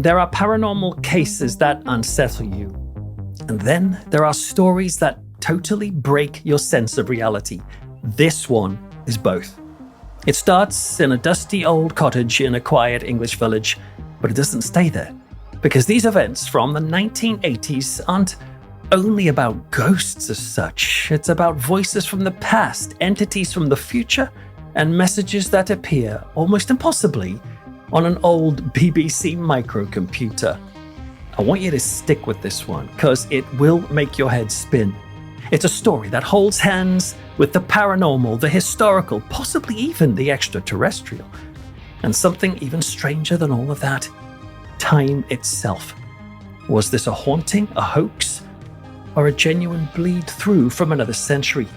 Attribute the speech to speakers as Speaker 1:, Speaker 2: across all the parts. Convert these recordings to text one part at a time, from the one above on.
Speaker 1: There are paranormal cases that unsettle you. And then there are stories that totally break your sense of reality. This one is both. It starts in a dusty old cottage in a quiet English village, but it doesn't stay there. Because these events from the 1980s aren't only about ghosts as such. It's about voices from the past, entities from the future, and messages that appear almost impossibly on an old BBC microcomputer. I want you to stick with this one, because it will make your head spin. It's a story that holds hands with the paranormal, the historical, possibly even the extraterrestrial. And something even stranger than all of that, time itself. Was this a haunting, a hoax, or a genuine bleed through from another century?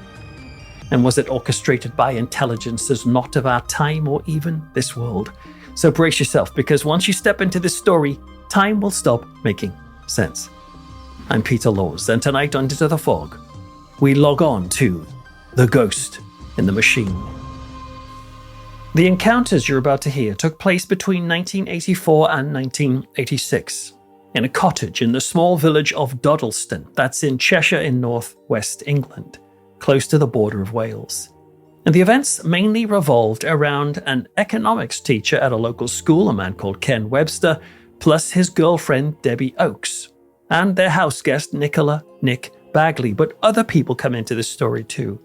Speaker 1: And was it orchestrated by intelligences not of our time or even this world? So brace yourself, because once you step into this story, time will stop making sense. I'm Peter Laws, and tonight on Into the Fog, we log on to The Ghost in the Machine. The encounters you're about to hear took place between 1984 and 1986 in a cottage in the small village of Dodleston, that's in Cheshire in northwest England, close to the border of Wales. And the events mainly revolved around an economics teacher at a local school, a man called Ken Webster, plus his girlfriend Debbie Oakes, and their house guest Nick Bagley, but other people come into this story too.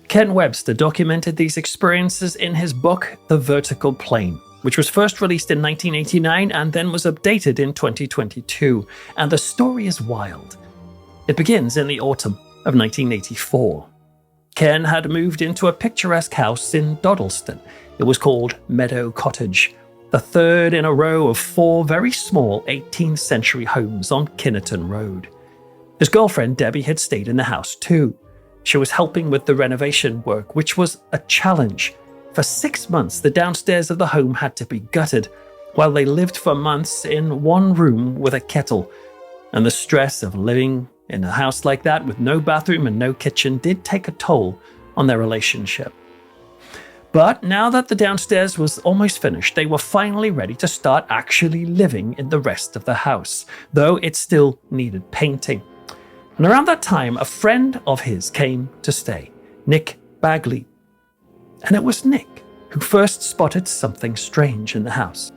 Speaker 1: Ken Webster documented these experiences in his book, The Vertical Plane, which was first released in 1989 and then was updated in 2022. And the story is wild. It begins in the autumn of 1984. Ken had moved into a picturesque house in Dodleston. It was called Meadow Cottage, the third in a row of 4 very small 18th century homes on Kinnerton Road. His girlfriend Debbie had stayed in the house too. She was helping with the renovation work, which was a challenge. For 6 months, the downstairs of the home had to be gutted, while they lived for months in one room with a kettle. And the stress of living in a house like that with no bathroom and no kitchen did take a toll on their relationship. But now that the downstairs was almost finished, they were finally ready to start actually living in the rest of the house, though it still needed painting. And around that time, a friend of his came to stay, Nick Bagley. And it was Nick who first spotted something strange in the house.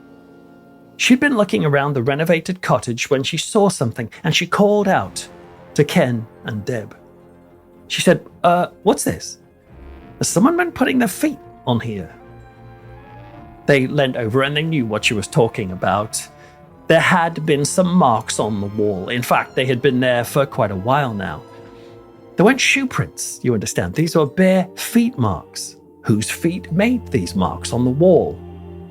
Speaker 1: She'd been looking around the renovated cottage when she saw something, and she called out to Ken and Deb. She said, what's this? Has someone been putting their feet on here? They leant over and they knew what she was talking about. There had been some marks on the wall. In fact, they had been there for quite a while now. They weren't shoe prints, you understand. These were bare feet marks. Whose feet made these marks on the wall?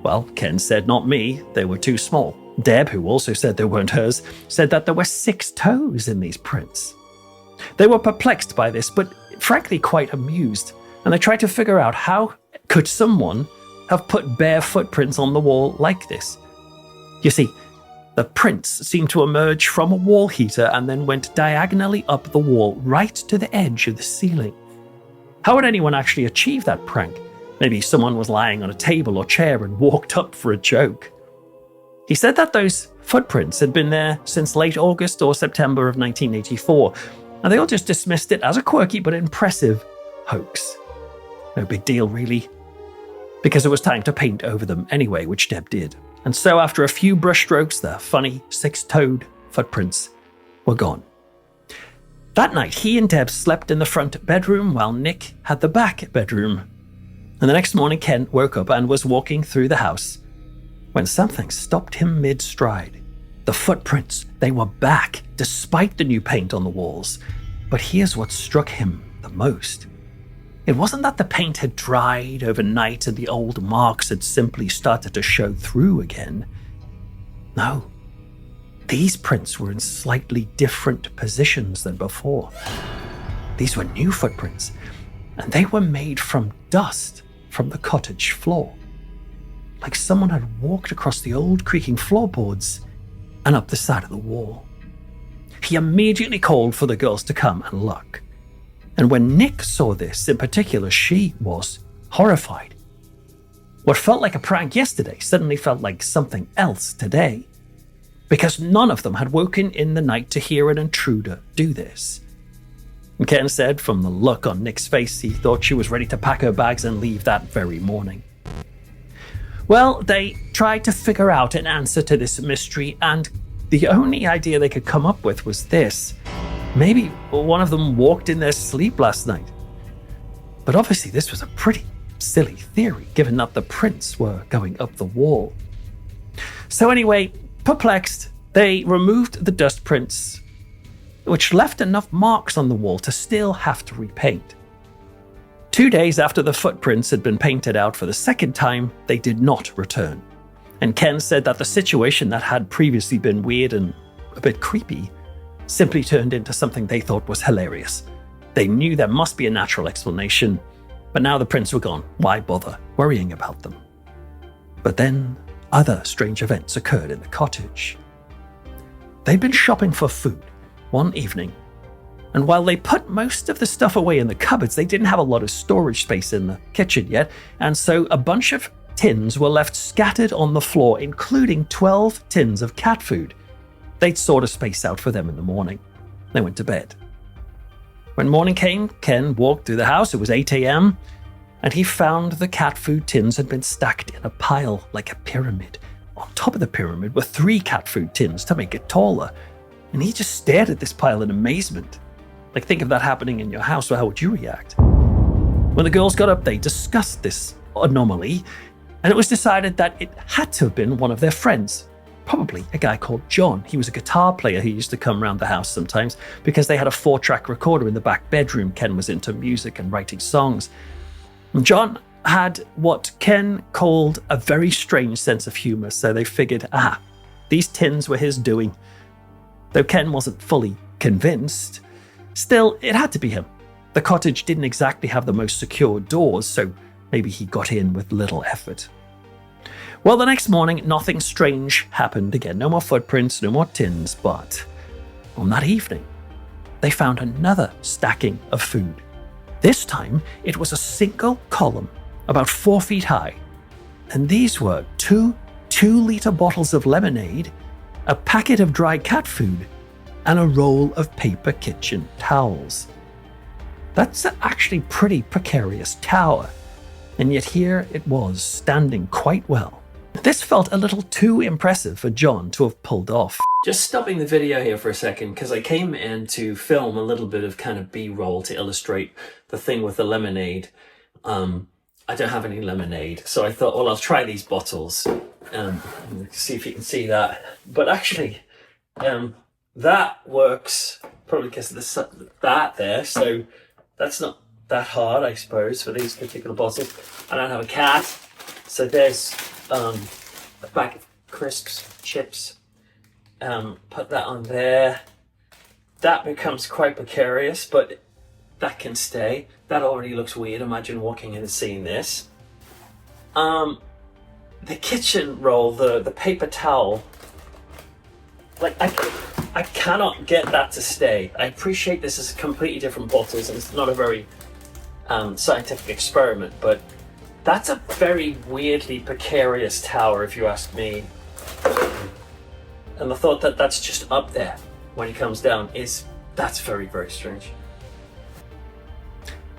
Speaker 1: Well, Ken said not me, they were too small. Deb, who also said they weren't hers, said that there were 6 toes in these prints. They were perplexed by this, but frankly quite amused, and they tried to figure out how could someone have put bare footprints on the wall like this. You see, the prints seemed to emerge from a wall heater and then went diagonally up the wall right to the edge of the ceiling. How would anyone actually achieve that prank? Maybe someone was lying on a table or chair and walked up for a joke. He said that those footprints had been there since late August or September of 1984, and they all just dismissed it as a quirky but impressive hoax. No big deal, really, because it was time to paint over them anyway, which Deb did. And so after a few brushstrokes, the funny 6-toed footprints were gone. That night, he and Deb slept in the front bedroom while Nick had the back bedroom. And the next morning, Ken woke up and was walking through the house when something stopped him mid-stride. The footprints, they were back, despite the new paint on the walls. But here's what struck him the most. It wasn't that the paint had dried overnight and the old marks had simply started to show through again. No. These prints were in slightly different positions than before. These were new footprints, and they were made from dust from the cottage floor. Like someone had walked across the old creaking floorboards and up the side of the wall. He immediately called for the girls to come and look. And when Nick saw this in particular, she was horrified. What felt like a prank yesterday suddenly felt like something else today. because none of them had woken in the night to hear an intruder do this. And Ken said from the look on Nick's face, he thought she was ready to pack her bags and leave that very morning. Well, they tried to figure out an answer to this mystery, and the only idea they could come up with was this. Maybe one of them walked in their sleep last night. But obviously this was a pretty silly theory, given that the prints were going up the wall. So anyway, perplexed, they removed the dust prints, which left enough marks on the wall to still have to repaint. 2 days after the footprints had been painted out for the second time, they did not return. And Ken said that the situation that had previously been weird and a bit creepy simply turned into something they thought was hilarious. They knew there must be a natural explanation, but now the prints were gone. Why bother worrying about them? But then other strange events occurred in the cottage. They'd been shopping for food one evening, and while they put most of the stuff away in the cupboards, they didn't have a lot of storage space in the kitchen yet, and so a bunch of tins were left scattered on the floor, including 12 tins of cat food. They'd sort a space out for them in the morning. They went to bed. When morning came, Ken walked through the house. It was 8 a.m., and he found the cat food tins had been stacked in a pile like a pyramid. On top of the pyramid were 3 cat food tins to make it taller, and he just stared at this pile in amazement. Like, think of that happening in your house, well, how would you react? When the girls got up, they discussed this anomaly, and it was decided that it had to have been one of their friends. Probably a guy called John. He was a guitar player who used to come around the house sometimes because they had a 4-track recorder in the back bedroom. Ken was into music and writing songs. And John had what Ken called a very strange sense of humor, so they figured, these tins were his doing. Though Ken wasn't fully convinced, still, it had to be him. The cottage didn't exactly have the most secure doors, so maybe he got in with little effort. Well, the next morning, nothing strange happened again. No more footprints, no more tins, but on that evening, they found another stacking of food. This time, it was a single column, about 4 feet high. And these were 2 2-liter bottles of lemonade, a packet of dry cat food, and a roll of paper kitchen towels. That's an actually pretty precarious tower. And yet here it was, standing quite well. This felt a little too impressive for John to have pulled off. Just stopping the video here for a second, because I came in to film a little bit of kind of B-roll to illustrate the thing with the lemonade. I don't have any lemonade, so I thought, well, I'll try these bottles. See if you can see that. But actually, that works probably because of that there, so that's not that hard, I suppose, for these particular bottles. I don't have a cat, so there's a bag of crisps, chips. Put that on there. That becomes quite precarious, but that can stay. That already looks weird. Imagine walking in and seeing this. The kitchen roll, the paper towel, like I cannot get that to stay. I appreciate this is completely different bottles and it's not a very scientific experiment, but that's a very weirdly precarious tower, if you ask me. And the thought that that's just up there when he comes down that's very, very strange.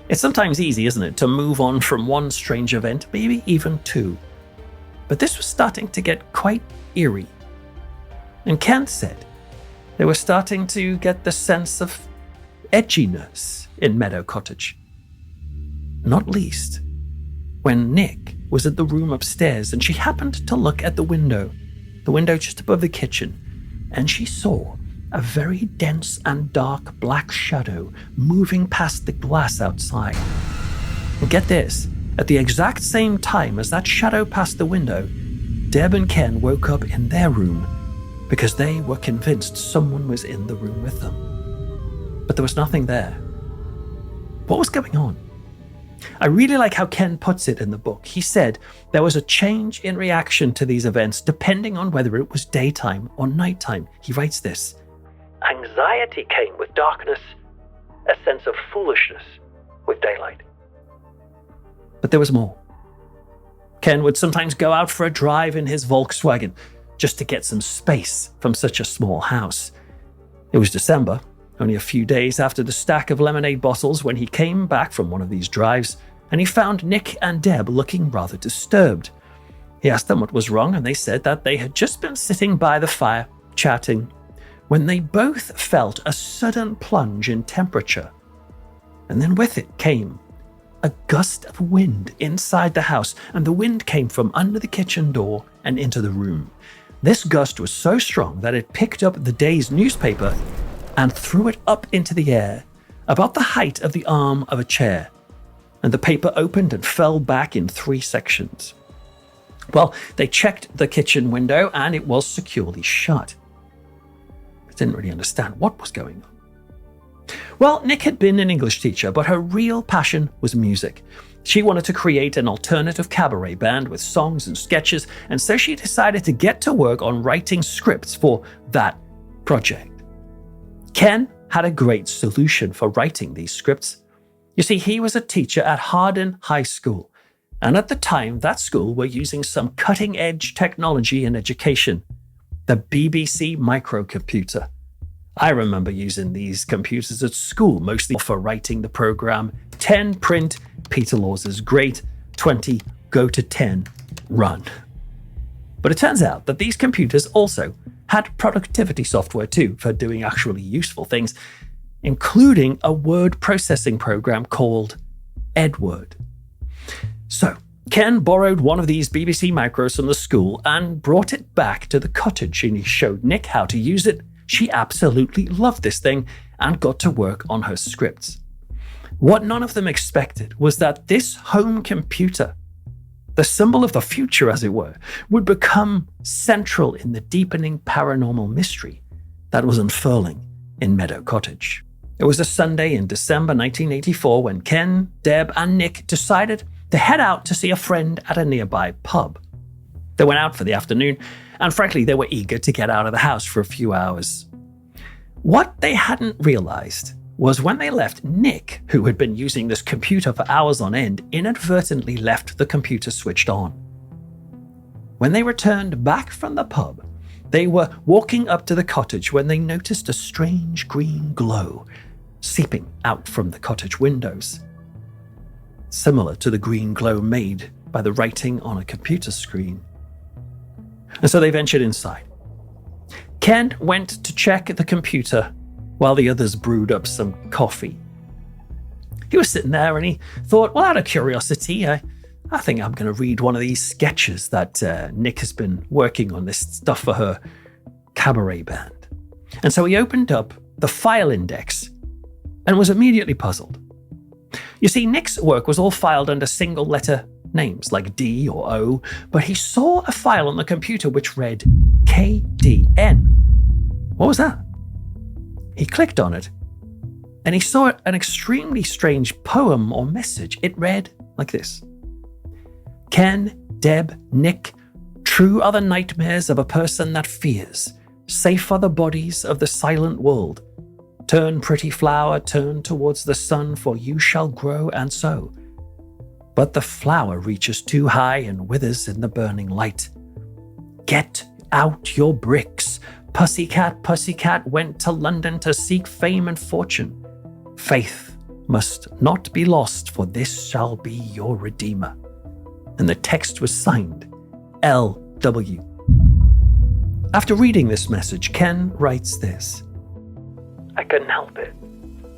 Speaker 1: It's sometimes easy, isn't it, to move on from one strange event, maybe even 2. But this was starting to get quite eerie. And Ken said they were starting to get the sense of edginess in Meadow Cottage. Not least when Nick was at the room upstairs and she happened to look at the window just above the kitchen, and she saw a very dense and dark black shadow moving past the glass outside. And get this, at the exact same time as that shadow passed the window, Deb and Ken woke up in their room because they were convinced someone was in the room with them. But there was nothing there. What was going on? I really like how Ken puts it in the book. He said there was a change in reaction to these events depending on whether it was daytime or nighttime. He writes this: anxiety came with darkness, a sense of foolishness with daylight. But there was more. Ken would sometimes go out for a drive in his Volkswagen, just to get some space from such a small house. It was December, only a few days after the stack of lemonade bottles, when he came back from one of these drives, and he found Nick and Deb looking rather disturbed. He asked them what was wrong, and they said that they had just been sitting by the fire, chatting, when they both felt a sudden plunge in temperature. And then with it came a gust of wind inside the house, and the wind came from under the kitchen door and into the room. This gust was so strong that it picked up the day's newspaper and threw it up into the air, about the height of the arm of a chair, and the paper opened and fell back in 3 sections. Well, they checked the kitchen window and it was securely shut. They didn't really understand what was going on. Well, Nick had been an English teacher, but her real passion was music. She wanted to create an alternative cabaret band with songs and sketches, and so she decided to get to work on writing scripts for that project. Ken had a great solution for writing these scripts. You see, he was a teacher at Hardin High School, and at the time, that school were using some cutting-edge technology in education, the BBC microcomputer. I remember using these computers at school, mostly for writing the program 10 print, Peter Laws's great, 20 go to 10 run. But it turns out that these computers also had productivity software too for doing actually useful things, including a word processing program called Edward. So Ken borrowed one of these BBC micros from the school and brought it back to the cottage, and he showed Nick how to use it. She absolutely loved this thing and got to work on her scripts. What none of them expected was that this home computer, the symbol of the future as it were, would become central in the deepening paranormal mystery that was unfurling in Meadow Cottage. It was a Sunday in December 1984 when Ken, Deb, and Nick decided to head out to see a friend at a nearby pub. They went out for the afternoon, and frankly, they were eager to get out of the house for a few hours. What they hadn't realized was when they left, Nick, who had been using this computer for hours on end, inadvertently left the computer switched on. When they returned back from the pub, they were walking up to the cottage when they noticed a strange green glow seeping out from the cottage windows, similar to the green glow made by the writing on a computer screen. And so they ventured inside. Ken went to check the computer while the others brewed up some coffee. He was sitting there and he thought, well, out of curiosity, I think I'm going to read one of these sketches that Nick has been working on, this stuff for her cabaret band. And so he opened up the file index and was immediately puzzled. You see, Nick's work was all filed under single letter names like D or O, but he saw a file on the computer which read KDN. What was that? He clicked on it and he saw an extremely strange poem or message. It read like this: Ken, Deb, Nick, true are the nightmares of a person that fears. Safe are the bodies of the silent world. Turn, pretty flower, turn towards the sun, for you shall grow and sow. But the flower reaches too high and withers in the burning light. Get out your bricks. Pussycat, pussycat went to London to seek fame and fortune. Faith must not be lost, for this shall be your redeemer. And the text was signed L.W. After reading this message, Ken writes this: I couldn't help it.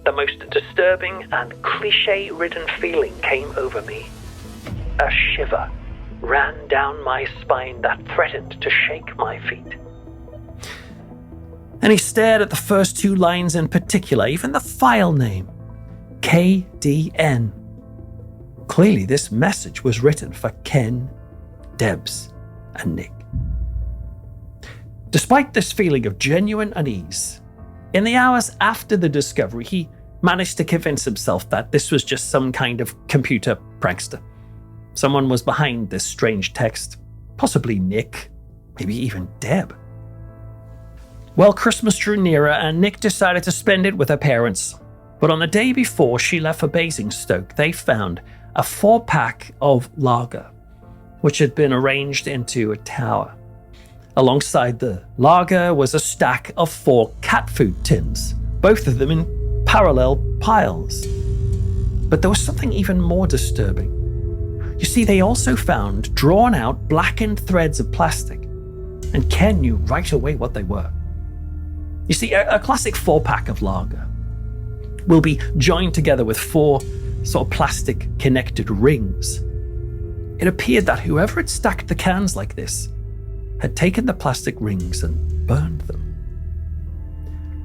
Speaker 1: The most disturbing and cliché-ridden feeling came over me. A shiver ran down my spine that threatened to shake my feet. And he stared at the first 2 lines in particular, even the file name, KDN. Clearly, this message was written for Ken, Debs, and Nick. Despite this feeling of genuine unease, in the hours after the discovery, he managed to convince himself that this was just some kind of computer prankster. Someone was behind this strange text, possibly Nick, maybe even Deb. Well, Christmas drew nearer and Nick decided to spend it with her parents. But on the day before she left for Basingstoke, they found a 4-pack of lager, which had been arranged into a tower. Alongside the lager was a stack of 4 cat food tins, both of them in parallel piles. But there was something even more disturbing. You see, they also found drawn out blackened threads of plastic, and Ken knew right away what they were. You see, a classic 4-pack of lager will be joined together with 4 sort of plastic connected rings. It appeared that whoever had stacked the cans like this had taken the plastic rings and burned them.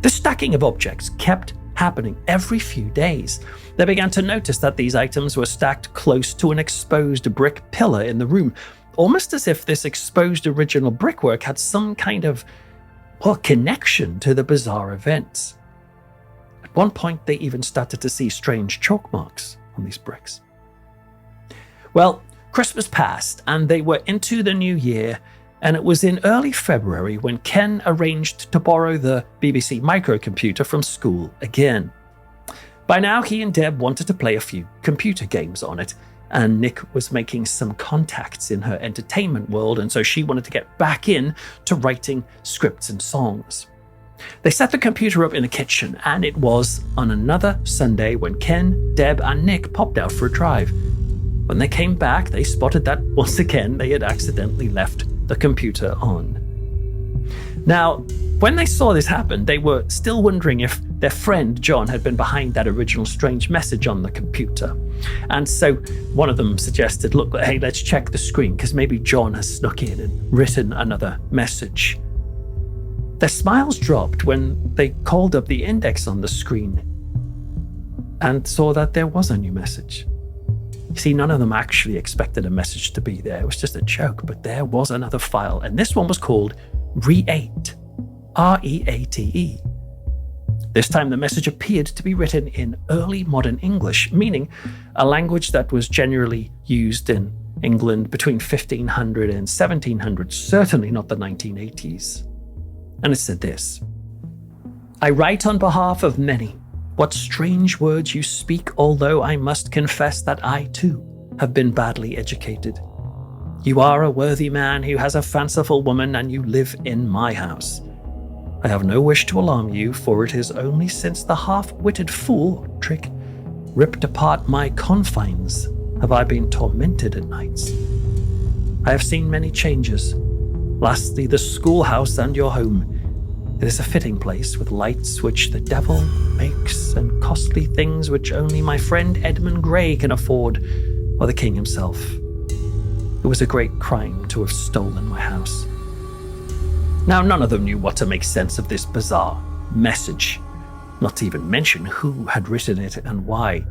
Speaker 1: This stacking of objects kept happening every few days. They began to notice that these items were stacked close to an exposed brick pillar in the room, almost as if this exposed original brickwork had some kind of, connection to the bizarre events. At one point, they even started to see strange chalk marks on these bricks. Well, Christmas passed, and they were into the new year, and it was in early February when Ken arranged to borrow the BBC microcomputer from school again. By now, he and Deb wanted to play a few computer games on it, and Nick was making some contacts in her entertainment world, and so she wanted to get back in to writing scripts and songs. They set the computer up in the kitchen, and it was on another Sunday when Ken, Deb, and Nick popped out for a drive. When they came back, they spotted that once again they had accidentally left the computer on. Now, when they saw this happen, they were still wondering if their friend John had been behind that original strange message on the computer. And so one of them suggested, look, hey, let's check the screen, because maybe John has snuck in and written another message. Their smiles dropped when they called up the index on the screen and saw that there was a new message. You see, none of them actually expected a message to be there. It was just a joke, but there was another file, and this one was called Reate, R-E-A-T-E. This time the message appeared to be written in early modern English, meaning a language that was generally used in England between 1500 and 1700, certainly not the 1980s. And it said this: I write on behalf of many. What strange words you speak, although I must confess that I, too, have been badly educated. You are a worthy man who has a fanciful woman, and you live in my house. I have no wish to alarm you, for it is only since the half-witted fool, or trick, ripped apart my confines have I been tormented at nights. I have seen many changes. Lastly, the schoolhouse and your home. It is a fitting place with lights which the devil makes and costly things which only my friend Edmund Gray can afford, or the king himself. It was a great crime to have stolen my house. Now, none of them knew what to make sense of this bizarre message, not to even mention who had written it and why.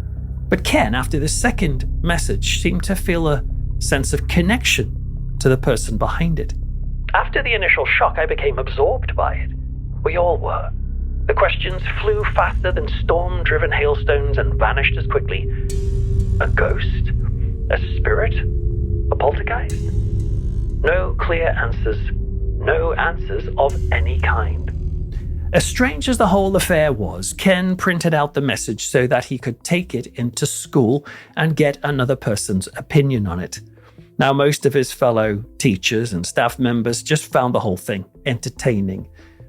Speaker 1: But Ken, after this second message, seemed to feel a sense of connection to the person behind it. After the initial shock, I became absorbed by it. We all were. The questions flew faster than storm-driven hailstones and vanished as quickly. A ghost? A spirit? A poltergeist? No clear answers. No answers of any kind. As strange as the whole affair was, Ken printed out the message so that he could take it into school and get another person's opinion on it. Now, most of his fellow teachers and staff members just found the whole thing entertaining,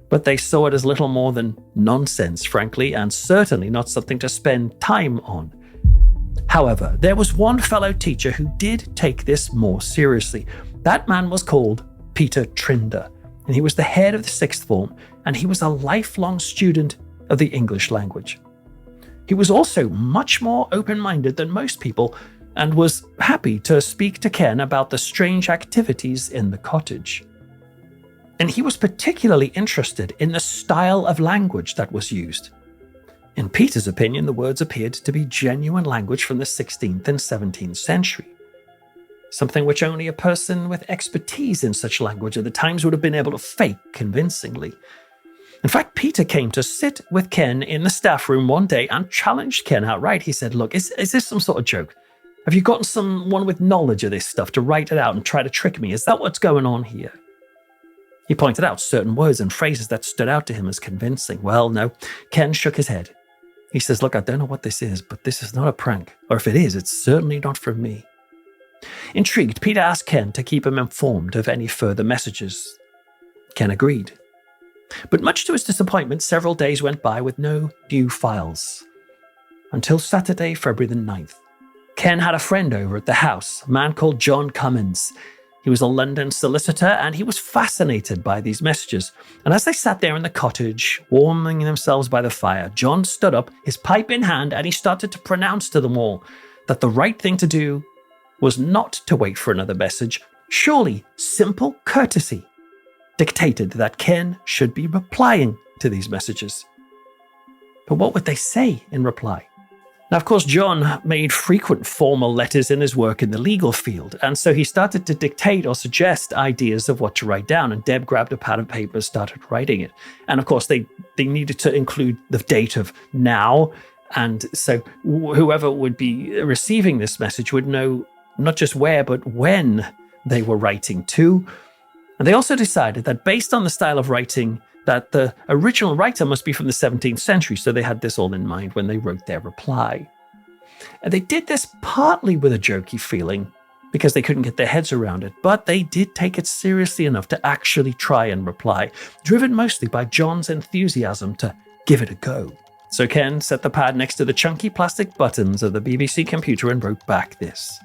Speaker 1: but they saw it as little more than nonsense, frankly, and certainly not something to spend time on. However, there was one fellow teacher who did take this more seriously. That man was called Peter Trinder, and he was the head of the sixth form, and he was a lifelong student of the English language. He was also much more open-minded than most people, and was happy to speak to Ken about the strange activities in the cottage. And he was particularly interested in the style of language that was used. In Peter's opinion, the words appeared to be genuine language from the 16th and 17th century. Something which only a person with expertise in such language at the times would have been able to fake convincingly. In fact, Peter came to sit with Ken in the staff room one day and challenged Ken outright. He said, look, is this some sort of joke? Have you gotten someone with knowledge of this stuff to write it out and try to trick me? Is that what's going on here? He pointed out certain words and phrases that stood out to him as convincing. Well, no, Ken shook his head. He says, look, I don't know what this is, but this is not a prank. Or if it is, it's certainly not from me. Intrigued, Peter asked Ken to keep him informed of any further messages Ken agreed. But much to his disappointment, several days went by with no new files. Until Saturday, February the 9th. Ken had a friend over at the house, a man called John Cummins. He was a London solicitor, and he was fascinated by these messages. And as they sat there in the cottage, warming themselves by the fire, John stood up, his pipe in hand, and he started to pronounce to them all that the right thing to do was not to wait for another message. Surely, simple courtesy dictated that Ken should be replying to these messages. But what would they say in reply? Now, of course, John made frequent formal letters in his work in the legal field, and so he started to dictate or suggest ideas of what to write down, and Deb grabbed a pad and paper and started writing it. And of course, they needed to include the date of now, and so whoever would be receiving this message would know not just where, but when they were writing to. And they also decided that based on the style of writing, that the original writer must be from the 17th century, so they had this all in mind when they wrote their reply. And they did this partly with a jokey feeling, because they couldn't get their heads around it, but they did take it seriously enough to actually try and reply, driven mostly by John's enthusiasm to give it a go. So Ken set the pad next to the chunky plastic buttons of the BBC computer and wrote back this.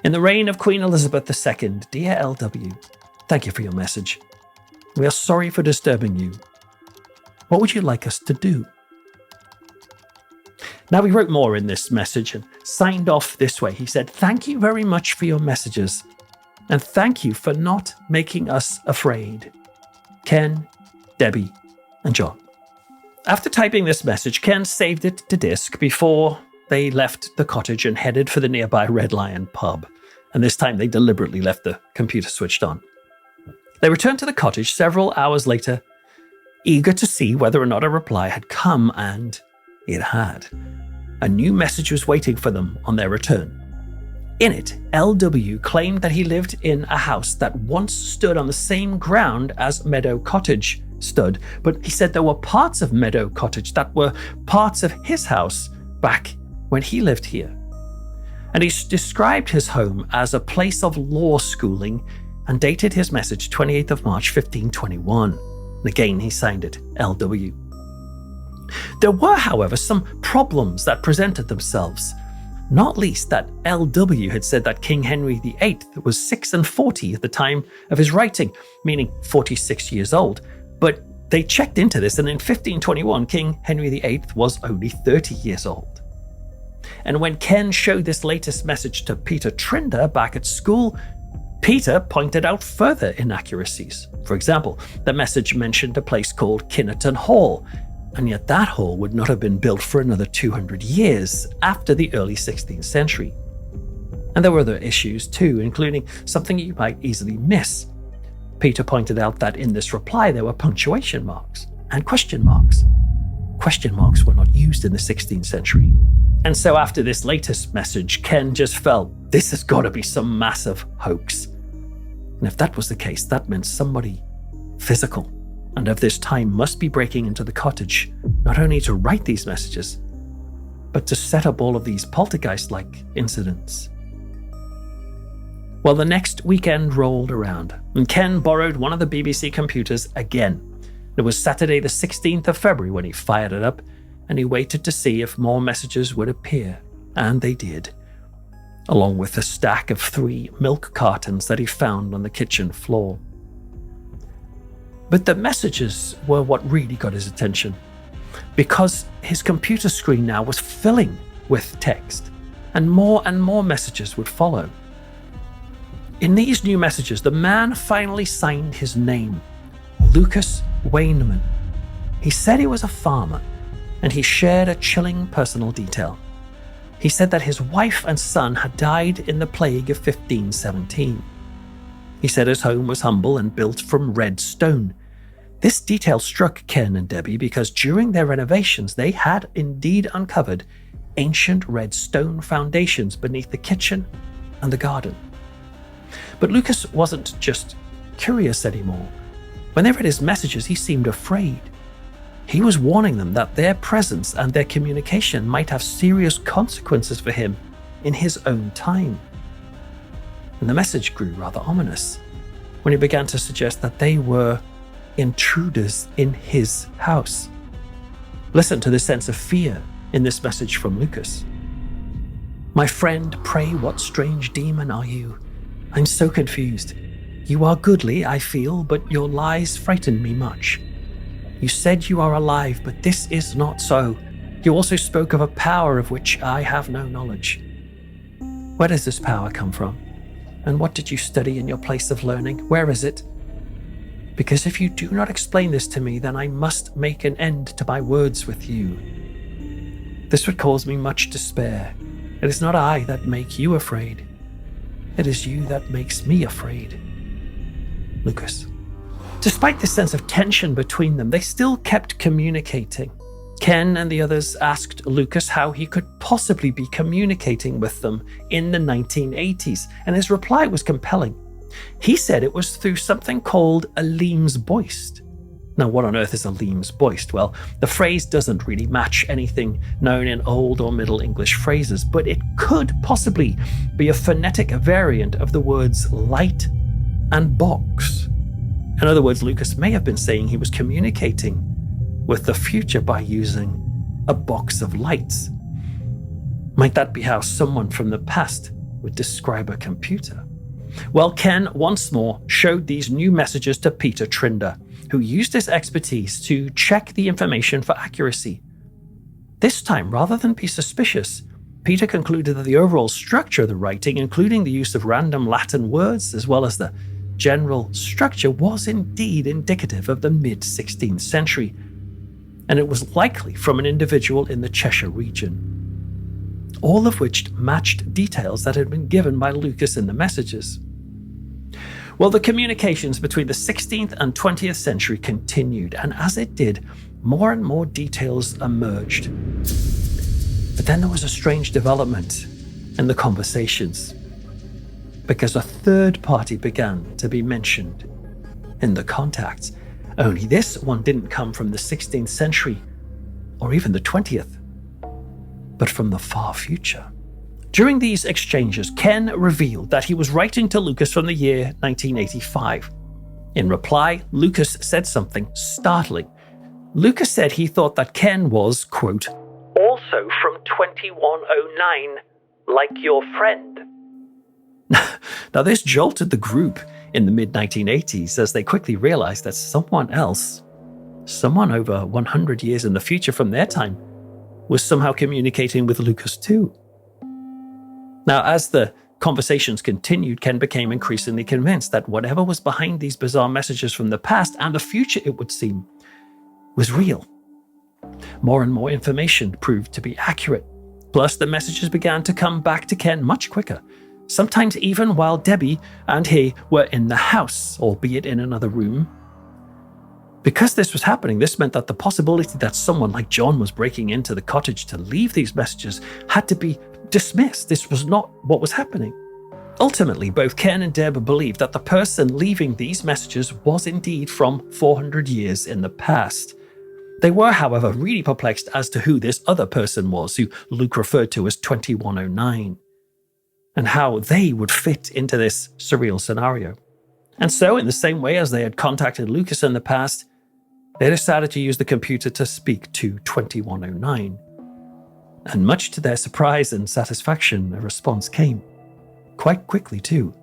Speaker 1: In the reign of Queen Elizabeth II, dear LW, thank you for your message. We are sorry for disturbing you. What would you like us to do? Now, he wrote more in this message and signed off this way. He said, thank you very much for your messages, and thank you for not making us afraid. Ken, Debbie, and John. After typing this message, Ken saved it to disk before they left the cottage and headed for the nearby Red Lion pub. And this time they deliberately left the computer switched on. They returned to the cottage several hours later, eager to see whether or not a reply had come, and it had. A new message was waiting for them on their return. In it, LW claimed that he lived in a house that once stood on the same ground as Meadow Cottage stood, but he said there were parts of Meadow Cottage that were parts of his house back when he lived here. And he described his home as a place of law schooling and dated his message 28th of March 1521. And again, he signed it LW. There were, however, some problems that presented themselves, not least that LW had said that King Henry VIII was 46 at the time of his writing, meaning 46 years old. But they checked into this, and in 1521, King Henry VIII was only 30 years old. And when Ken showed this latest message to Peter Trinder back at school, Peter pointed out further inaccuracies. For example, the message mentioned a place called Kinnerton Hall, and yet that hall would not have been built for another 200 years after the early 16th century. And there were other issues too, including something you might easily miss. Peter pointed out that in this reply there were punctuation marks and question marks. Question marks were not used in the 16th century. And so after this latest message, Ken just felt this has got to be some massive hoax. And if that was the case, that meant somebody physical and of this time must be breaking into the cottage, not only to write these messages, but to set up all of these poltergeist-like incidents. Well, the next weekend rolled around, and Ken borrowed one of the BBC computers again. It was Saturday the 16th of February when he fired it up, and he waited to see if more messages would appear, and they did, along with a stack of 3 milk cartons that he found on the kitchen floor. But the messages were what really got his attention, because his computer screen now was filling with text, and more messages would follow. In these new messages, the man finally signed his name, Lucas Wayneman. He said he was a farmer, and he shared a chilling personal detail. He said that his wife and son had died in the plague of 1517. He said his home was humble and built from red stone. This detail struck Ken and Debbie because during their renovations, they had indeed uncovered ancient red stone foundations beneath the kitchen and the garden. But Lucas wasn't just curious anymore. When they read his messages, he seemed afraid. He was warning them that their presence and their communication might have serious consequences for him in his own time. And the message grew rather ominous when he began to suggest that they were intruders in his house. Listen to the sense of fear in this message from Lucas. My friend, pray, what strange demon are you? I'm so confused. You are goodly, I feel, but your lies frighten me much. You said you are alive, but this is not so. You also spoke of a power of which I have no knowledge. Where does this power come from? And what did you study in your place of learning? Where is it? Because if you do not explain this to me, then I must make an end to my words with you. This would cause me much despair. It is not I that make you afraid. It is you that makes me afraid. Lucas. Despite this sense of tension between them, they still kept communicating. Ken and the others asked Lucas how he could possibly be communicating with them in the 1980s, and his reply was compelling. He said it was through something called a Leam's Boist. Now, what on earth is a Leam's Boist? Well, the phrase doesn't really match anything known in Old or Middle English phrases, but it could possibly be a phonetic variant of the words light and box. In other words, Lucas may have been saying he was communicating with the future by using a box of lights. Might that be how someone from the past would describe a computer? Well, Ken once more showed these new messages to Peter Trinder, who used his expertise to check the information for accuracy. This time, rather than be suspicious, Peter concluded that the overall structure of the writing, including the use of random Latin words as well as the general structure, was indeed indicative of the mid-16th century, and it was likely from an individual in the Cheshire region, all of which matched details that had been given by Lucas in the messages. Well, the communications between the 16th and 20th century continued, and as it did, more and more details emerged. But then there was a strange development in the conversations, because a third party began to be mentioned in the contacts. Only this one didn't come from the 16th century or even the 20th, but from the far future. During these exchanges, Ken revealed that he was writing to Lucas from the year 1985. In reply, Lucas said something startling. Lucas said he thought that Ken was, quote, also from 2109, like your friend. Now, this jolted the group in the mid-1980s as they quickly realized that someone else, someone over 100 years in the future from their time, was somehow communicating with Lucas too. Now, as the conversations continued, Ken became increasingly convinced that whatever was behind these bizarre messages from the past and the future, it would seem, was real. More and more information proved to be accurate. Plus, the messages began to come back to Ken much quicker, sometimes even while Debbie and he were in the house, albeit in another room. Because this was happening, this meant that the possibility that someone like John was breaking into the cottage to leave these messages had to be dismissed. This was not what was happening. Ultimately, both Ken and Deb believed that the person leaving these messages was indeed from 400 years in the past. They were, however, really perplexed as to who this other person was, who Luke referred to as 2109, and how they would fit into this surreal scenario. And so, in the same way as they had contacted Lucas in the past, they decided to use the computer to speak to 2109. And much to their surprise and satisfaction, a response came. Quite quickly, too.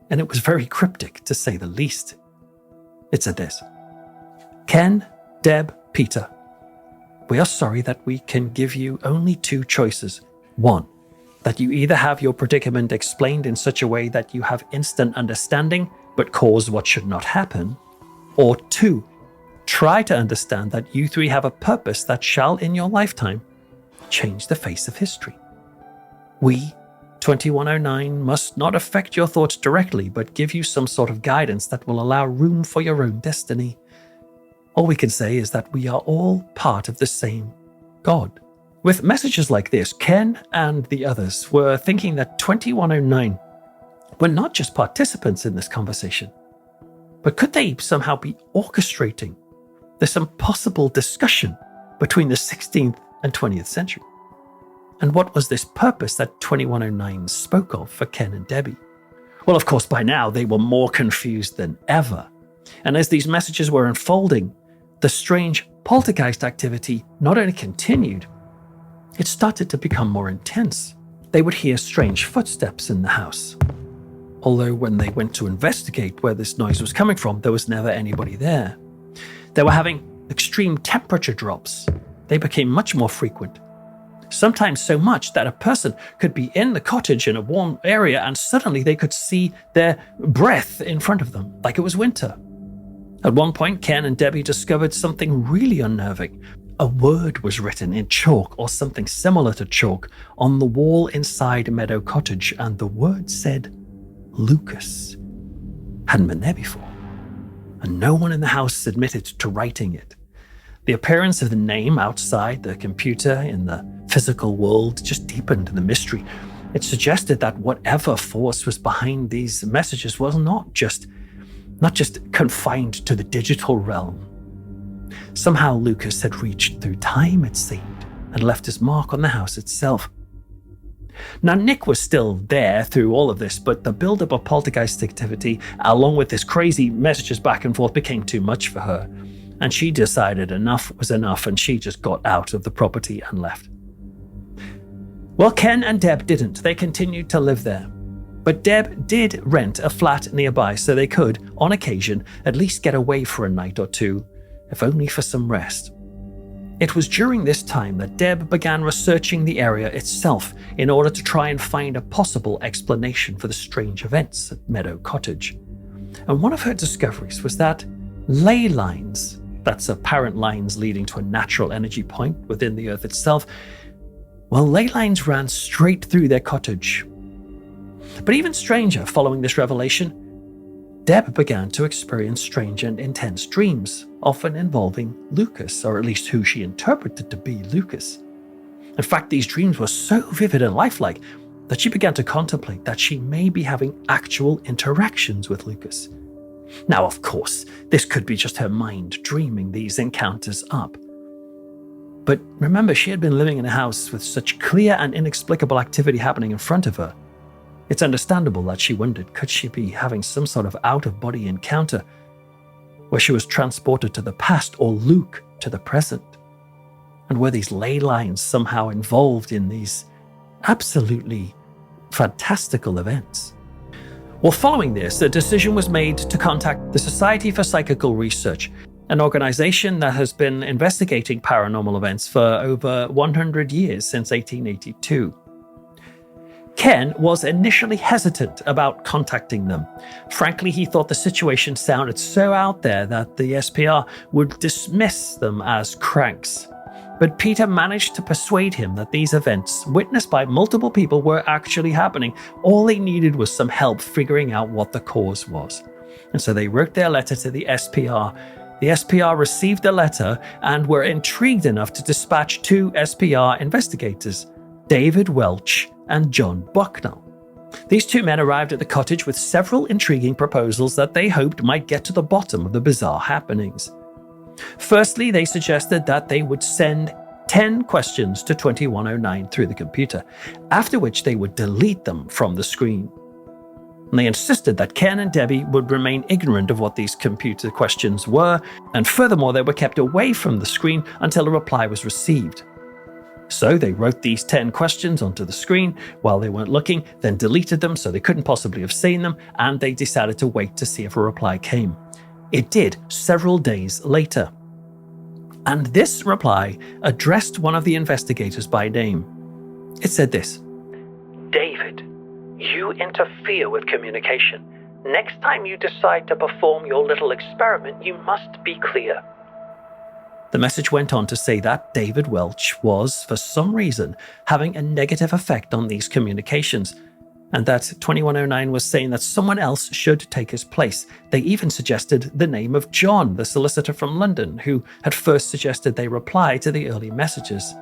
Speaker 1: And it was very cryptic, to say the least. It said this: Ken, Deb, Peter, we are sorry that we can give you only two choices. One, that you either have your predicament explained in such a way that you have instant understanding, but cause what should not happen. Or two, try to understand that you three have a purpose that shall, in your lifetime, change the face of history. We, 2109, must not affect your thoughts directly, but give you some sort of guidance that will allow room for your own destiny. All we can say is that we are all part of the same God. With messages like this, Ken and the others were thinking that 2109 were not just participants in this conversation, but could they somehow be orchestrating this impossible discussion between the 16th and 20th century? And what was this purpose that 2109 spoke of for Ken and Debbie? Well, of course, by now they were more confused than ever. And as these messages were unfolding, the strange poltergeist activity not only continued, it started to become more intense. They would hear strange footsteps in the house. Although when they went to investigate where this noise was coming from, there was never anybody there. They were having extreme temperature drops. They became much more frequent. Sometimes so much that a person could be in the cottage in a warm area and suddenly they could see their breath in front of them, like it was winter. At one point, Ken and Debbie discovered something really unnerving. A word was written in chalk or something similar to chalk on the wall inside Meadow Cottage, and the word said Lucas. Hadn't been there before, and no one in the house admitted to writing it. The appearance of the name outside the computer in the physical world just deepened the mystery. It suggested that whatever force was behind these messages was not just confined to the digital realm. Somehow Lucas had reached through time, it seemed, and left his mark on the house itself. Now, Nick was still there through all of this, but the build-up of poltergeist activity, along with this crazy messages back and forth, became too much for her. And she decided enough was enough, and she just got out of the property and left. Well, Ken and Deb didn't. They continued to live there. But Deb did rent a flat nearby so they could, on occasion, at least get away for a night or two, if only for some rest. It was during this time that Deb began researching the area itself in order to try and find a possible explanation for the strange events at Meadow Cottage. And one of her discoveries was that ley lines, that's apparent lines leading to a natural energy point within the earth itself, well, ley lines ran straight through their cottage. But even stranger, following this revelation, Deb began to experience strange and intense dreams, often involving Lucas, or at least who she interpreted to be Lucas. In fact, these dreams were so vivid and lifelike that she began to contemplate that she may be having actual interactions with Lucas. Now, of course, this could be just her mind dreaming these encounters up. But remember, she had been living in a house with such clear and inexplicable activity happening in front of her. It's understandable that she wondered, could she be having some sort of out-of-body encounter where she was transported to the past or Luke to the present? And were these ley lines somehow involved in these absolutely fantastical events? Well, following this, a decision was made to contact the Society for Psychical Research, an organization that has been investigating paranormal events for over 100 years, since 1882. Ken was initially hesitant about contacting them. Frankly, he thought the situation sounded so out there that the SPR would dismiss them as cranks. But Peter managed to persuade him that these events, witnessed by multiple people, were actually happening. All they needed was some help figuring out what the cause was. And so they wrote their letter to the SPR. The SPR received the letter and were intrigued enough to dispatch 2 SPR investigators, David Welch and John Bucknell. These 2 men arrived at the cottage with several intriguing proposals that they hoped might get to the bottom of the bizarre happenings. Firstly, they suggested that they would send 10 questions to 2109 through the computer, after which they would delete them from the screen. And they insisted that Ken and Debbie would remain ignorant of what these computer questions were, and furthermore, they were kept away from the screen until a reply was received. So they wrote these 10 questions onto the screen while they weren't looking, then deleted them so they couldn't possibly have seen them, and they decided to wait to see if a reply came. It did several days later. And this reply addressed one of the investigators by name. It said this: David, you interfere with communication. Next time you decide to perform your little experiment, you must be clear. The message went on to say that David Welch was, for some reason, having a negative effect on these communications, and that 2109 was saying that someone else should take his place. They even suggested the name of John, the solicitor from London, who had first suggested they reply to the early messages.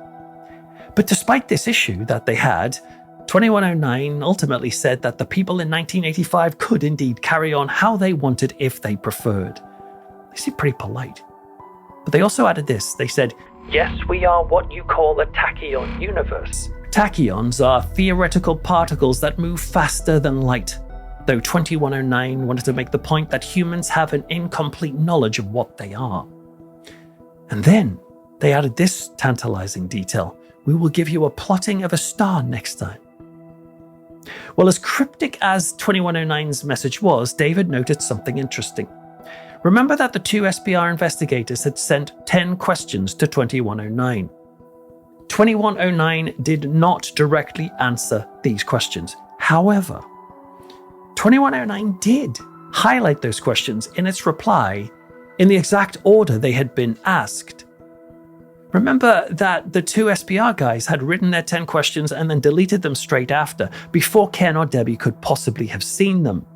Speaker 1: But despite this issue that they had, 2109 ultimately said that the people in 1985 could indeed carry on how they wanted if they preferred. They seemed pretty polite. But they also added this. They said, yes, we are what you call a tachyon universe. Tachyons are theoretical particles that move faster than light. though 2109 wanted to make the point that humans have an incomplete knowledge of what they are. And then they added this tantalizing detail: we will give you a plotting of a star next time. Well, as cryptic as 2109's message was, David noted something interesting. Remember that the two SPR investigators had sent 10 questions to 2109. 2109 did not directly answer these questions. However, 2109 did highlight those questions in its reply in the exact order they had been asked. Remember that the two SPR guys had written their 10 questions and then deleted them straight after, before Ken or Debbie could possibly have seen them.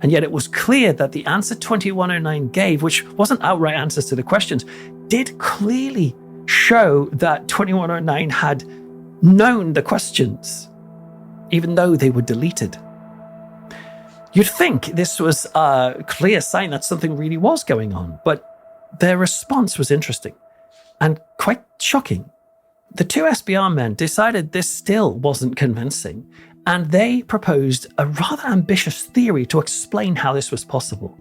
Speaker 1: And yet it was clear that the answer 2109 gave, which wasn't outright answers to the questions, did clearly show that 2109 had known the questions, even though they were deleted. You'd think this was a clear sign that something really was going on, but their response was interesting and quite shocking. The two SBR men decided this still wasn't convincing, and they proposed a rather ambitious theory to explain how this was possible.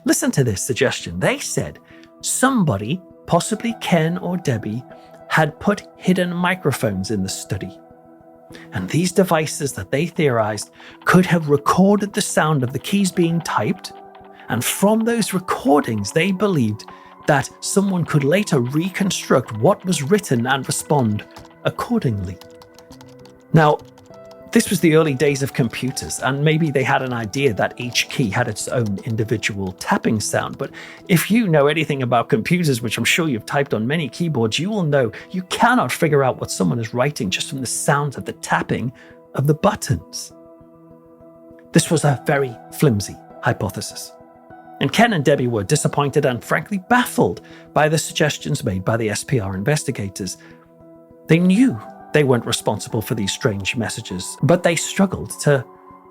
Speaker 1: Listen to this suggestion. They said somebody, possibly Ken or Debbie, had put hidden microphones in the study. And these devices that they theorized could have recorded the sound of the keys being typed, and from those recordings they believed that someone could later reconstruct what was written and respond accordingly. Now, this was the early days of computers, and maybe they had an idea that each key had its own individual tapping sound. But if you know anything about computers, which I'm sure you've typed on many keyboards, you will know you cannot figure out what someone is writing just from the sound of the tapping of the buttons. This was a very flimsy hypothesis. And Ken and Debbie were disappointed and frankly baffled by the suggestions made by the SPR investigators. They knew they weren't responsible for these strange messages, but they struggled to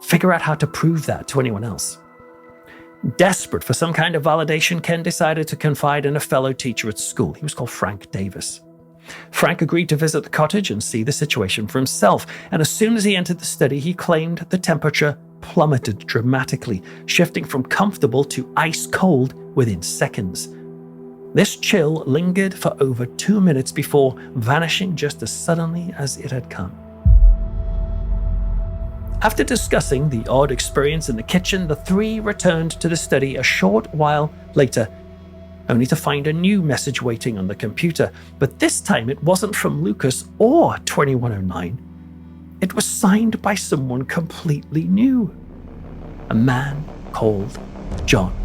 Speaker 1: figure out how to prove that to anyone else. Desperate for some kind of validation, Ken decided to confide in a fellow teacher at school. He was called Frank Davis. Frank agreed to visit the cottage and see the situation for himself, and as soon as he entered the study, he claimed the temperature plummeted dramatically, shifting from comfortable to ice cold within seconds. This chill lingered for over 2 minutes before vanishing just as suddenly as it had come. After discussing the odd experience in the kitchen, the three returned to the study a short while later, only to find a new message waiting on the computer. But this time it wasn't from Lucas or 2109. It was signed by someone completely new. A man called John.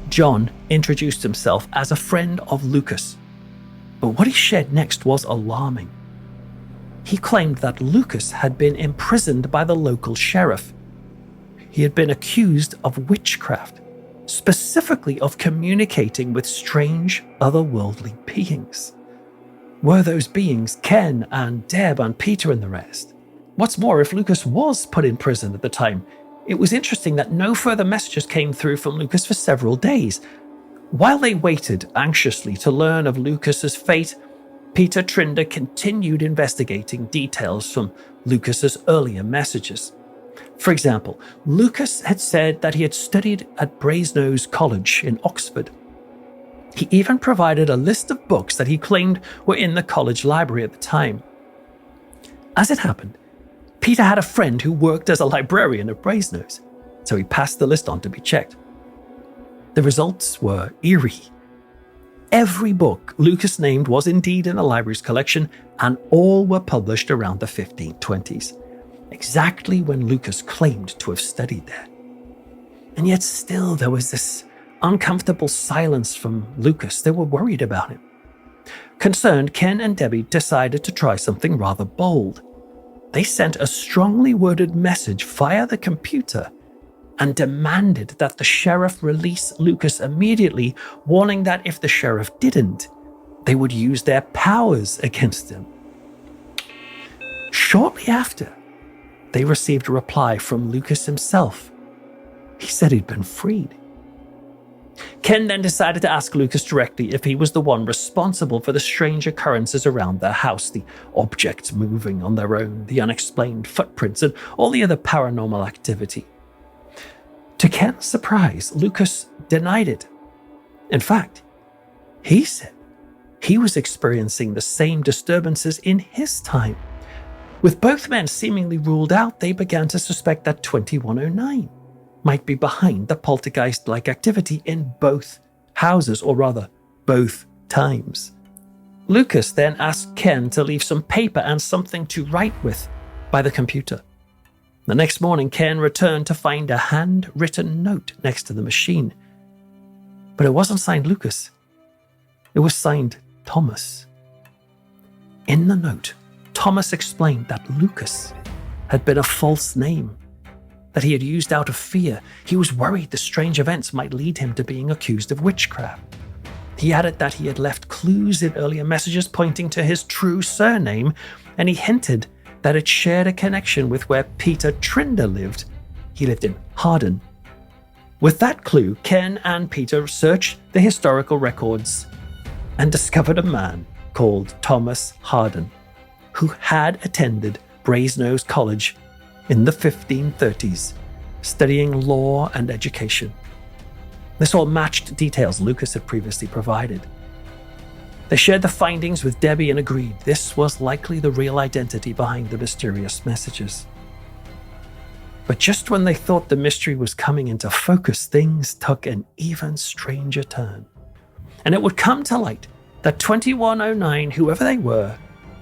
Speaker 1: John introduced himself as a friend of Lucas, but what he shared next was alarming. He claimed that Lucas had been imprisoned by the local sheriff. He had been accused of witchcraft, specifically of communicating with strange, otherworldly beings. Were those beings Ken and Deb and Peter and the rest? What's more, if Lucas was put in prison at the time, it was interesting that no further messages came through from Lucas for several days. While they waited anxiously to learn of Lucas's fate, Peter Trinder continued investigating details from Lucas's earlier messages. For example, Lucas had said that he had studied at Brasenose College in Oxford. He even provided a list of books that he claimed were in the college library at the time. As it happened, Peter had a friend who worked as a librarian at Brasenose, so he passed the list on to be checked. The results were eerie. Every book Lucas named was indeed in the library's collection, and all were published around the 1520s, exactly when Lucas claimed to have studied there. And yet still there was this uncomfortable silence from Lucas. They were worried about him. Concerned, Ken and Debbie decided to try something rather bold. They sent a strongly worded message via the computer and demanded that the sheriff release Lucas immediately, warning that if the sheriff didn't, they would use their powers against him. Shortly after, they received a reply from Lucas himself. He said he'd been freed. Ken then decided to ask Lucas directly if he was the one responsible for the strange occurrences around their house, the objects moving on their own, the unexplained footprints, and all the other paranormal activity. To Ken's surprise, Lucas denied it. In fact, he said he was experiencing the same disturbances in his time. With both men seemingly ruled out, they began to suspect that 2109 might be behind the poltergeist-like activity in both houses, or rather, both times. Lucas then asked Ken to leave some paper and something to write with by the computer. The next morning, Ken returned to find a handwritten note next to the machine. But it wasn't signed Lucas. It was signed Thomas. In the note, Thomas explained that Lucas had been a false name that he had used out of fear. He was worried the strange events might lead him to being accused of witchcraft. He added that he had left clues in earlier messages pointing to his true surname, and he hinted that it shared a connection with where Peter Trinder lived. He lived in Harden. With that clue, Ken and Peter searched the historical records and discovered a man called Thomas Harden, who had attended Brasenose College in the 1530s, studying law and education. This all matched details Lucas had previously provided. They shared the findings with Debbie and agreed this was likely the real identity behind the mysterious messages. But just when they thought the mystery was coming into focus, things took an even stranger turn. And it would come to light that 2109, whoever they were,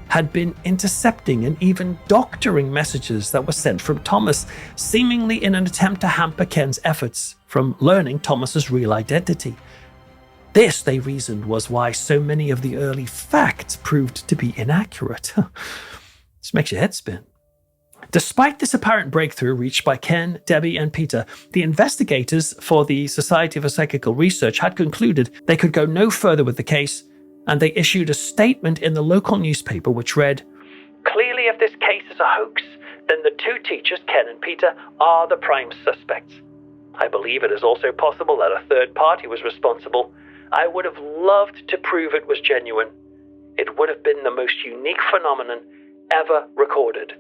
Speaker 1: had been intercepting and even doctoring messages that were sent from Thomas, seemingly in an attempt to hamper Ken's efforts from learning Thomas's real identity. This, they reasoned, was why so many of the early facts proved to be inaccurate. This makes your head spin. Despite this apparent breakthrough reached by Ken, Debbie, and Peter, the investigators for the Society for Psychical Research had concluded they could go no further with the case, and they issued a statement in the local newspaper which read, "Clearly, if this case is a hoax, then the two teachers, Ken and Peter, are the prime suspects. I believe it is also possible that a third party was responsible. I would have loved to prove it was genuine. It would have been the most unique phenomenon ever recorded.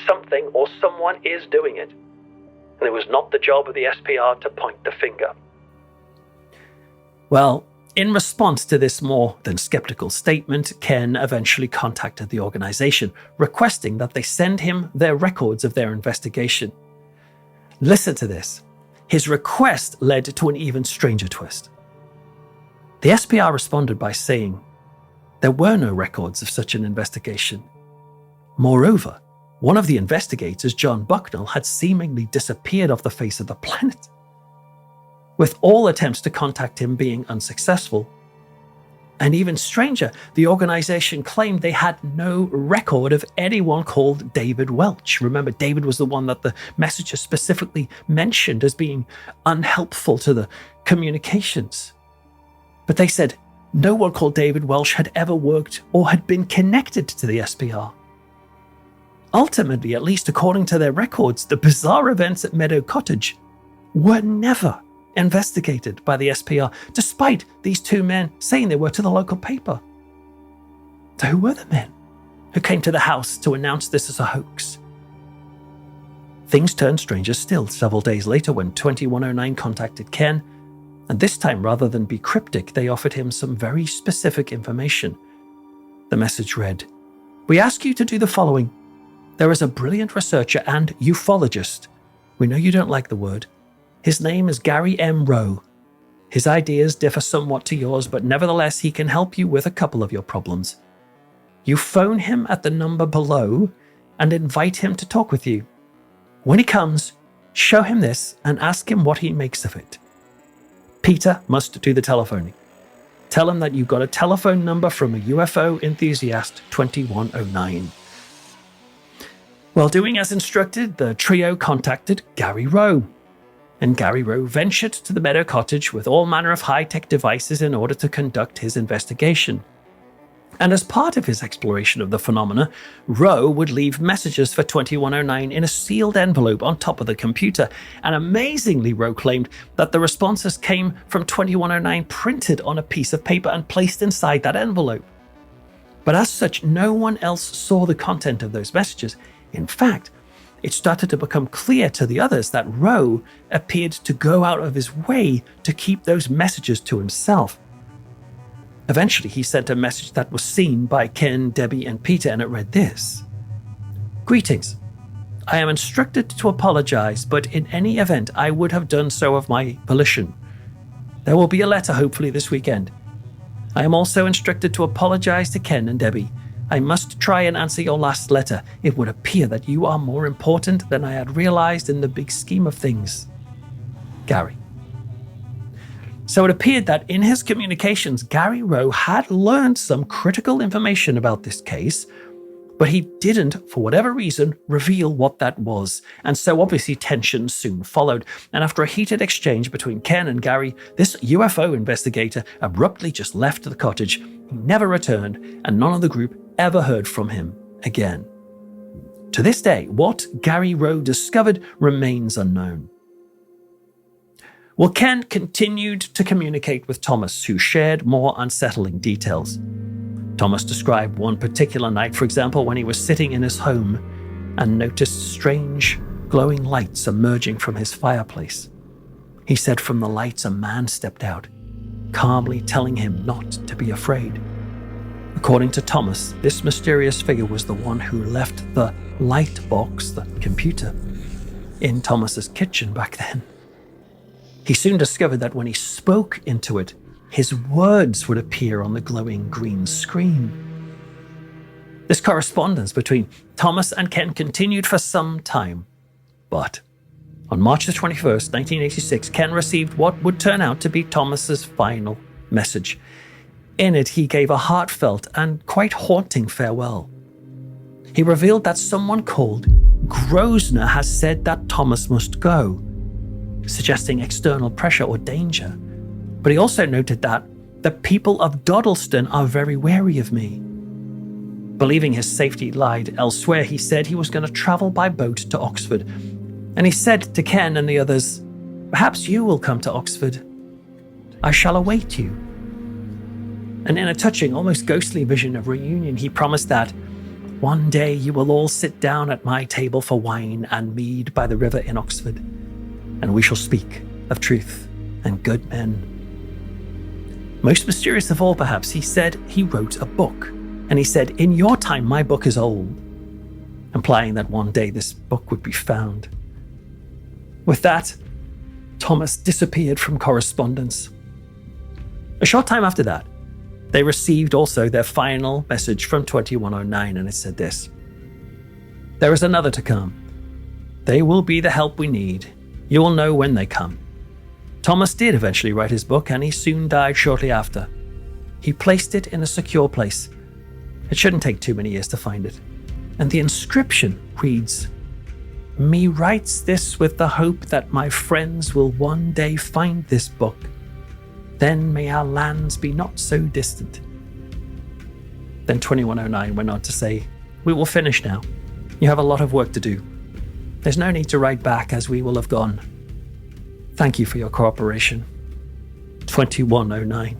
Speaker 1: Something or someone is doing it. And it was not the job of the SPR to point the finger." Well, in response to this more than skeptical statement, Ken eventually contacted the organization, requesting that they send him their records of their investigation. Listen to this. His request led to an even stranger twist. The SPR responded by saying there were no records of such an investigation. Moreover, one of the investigators, John Bucknell, had seemingly disappeared off the face of the planet. With all attempts to contact him being unsuccessful. And even stranger, the organization claimed they had no record of anyone called David Welch. Remember, David was the one that the messages specifically mentioned as being unhelpful to the communications. But they said no one called David Welch had ever worked or had been connected to the SPR. Ultimately, at least according to their records, the bizarre events at Meadow Cottage were never investigated by the SPR, despite these two men saying they were to the local paper. So who were the men who came to the house to announce this as a hoax? Things turned stranger still several days later when 2109 contacted Ken, and this time, rather than be cryptic, they offered him some very specific information. The message read, "We ask you to do the following. There is a brilliant researcher and ufologist. We know you don't like the word. His name is Gary M. Rowe. His ideas differ somewhat to yours, but nevertheless, he can help you with a couple of your problems. You phone him at the number below and invite him to talk with you. When he comes, show him this and ask him what he makes of it. Peter must do the telephoning. Tell him that you've got a telephone number from a UFO enthusiast, 2109. While doing as instructed, the trio contacted Gary Rowe. And Gary Rowe ventured to the Meadow Cottage with all manner of high-tech devices in order to conduct his investigation. And as part of his exploration of the phenomena, Rowe would leave messages for 2109 in a sealed envelope on top of the computer. And amazingly, Rowe claimed that the responses came from 2109 printed on a piece of paper and placed inside that envelope. But as such, no one else saw the content of those messages. In fact, it started to become clear to the others that Rowe appeared to go out of his way to keep those messages to himself. Eventually, he sent a message that was seen by Ken, Debbie, and Peter, and it read this: "Greetings. I am instructed to apologize, but in any event, I would have done so of my volition. There will be a letter hopefully this weekend. I am also instructed to apologize to Ken and Debbie. I must try and answer your last letter. It would appear that you are more important than I had realized in the big scheme of things. Gary." So it appeared that in his communications, Gary Rowe had learned some critical information about this case, but he didn't, for whatever reason, reveal what that was. And so obviously tension soon followed. And after a heated exchange between Ken and Gary, this UFO investigator abruptly just left the cottage. He never returned, and none of the group ever heard from him again. To this day, what Gary Rowe discovered remains unknown. Well, Ken continued to communicate with Thomas, who shared more unsettling details. Thomas described one particular night, for example, when he was sitting in his home and noticed strange, glowing lights emerging from his fireplace. He said from the lights a man stepped out, calmly telling him not to be afraid. According to Thomas, this mysterious figure was the one who left the light box, the computer, in Thomas's kitchen back then. He soon discovered that when he spoke into it, his words would appear on the glowing green screen. This correspondence between Thomas and Ken continued for some time, but on March the 21st, 1986, Ken received what would turn out to be Thomas's final message. In it, he gave a heartfelt and quite haunting farewell. He revealed that someone called Grosvenor has said that Thomas must go, suggesting external pressure or danger. But he also noted that the people of Dodleston are very wary of me. Believing his safety lied elsewhere, he said he was going to travel by boat to Oxford. And he said to Ken and the others, "Perhaps you will come to Oxford. I shall await you." And in a touching, almost ghostly vision of reunion, he promised that one day you will all sit down at my table for wine and mead by the river in Oxford, and we shall speak of truth and good men. Most mysterious of all, perhaps, he said he wrote a book. And he said, "In your time, my book is old," implying that one day this book would be found. With that, Thomas disappeared from correspondence. A short time after that, they received also their final message from 2109, and it said this: "There is another to come. They will be the help we need. You will know when they come." Thomas did eventually write his book, and he soon died shortly after. He placed it in a secure place. It shouldn't take too many years to find it. And the inscription reads, "Me writes this with the hope that my friends will one day find this book. Then may our lands be not so distant." Then 2109 went on to say, "We will finish now. You have a lot of work to do. There's no need to write back, as we will have gone. Thank you for your cooperation. 2109.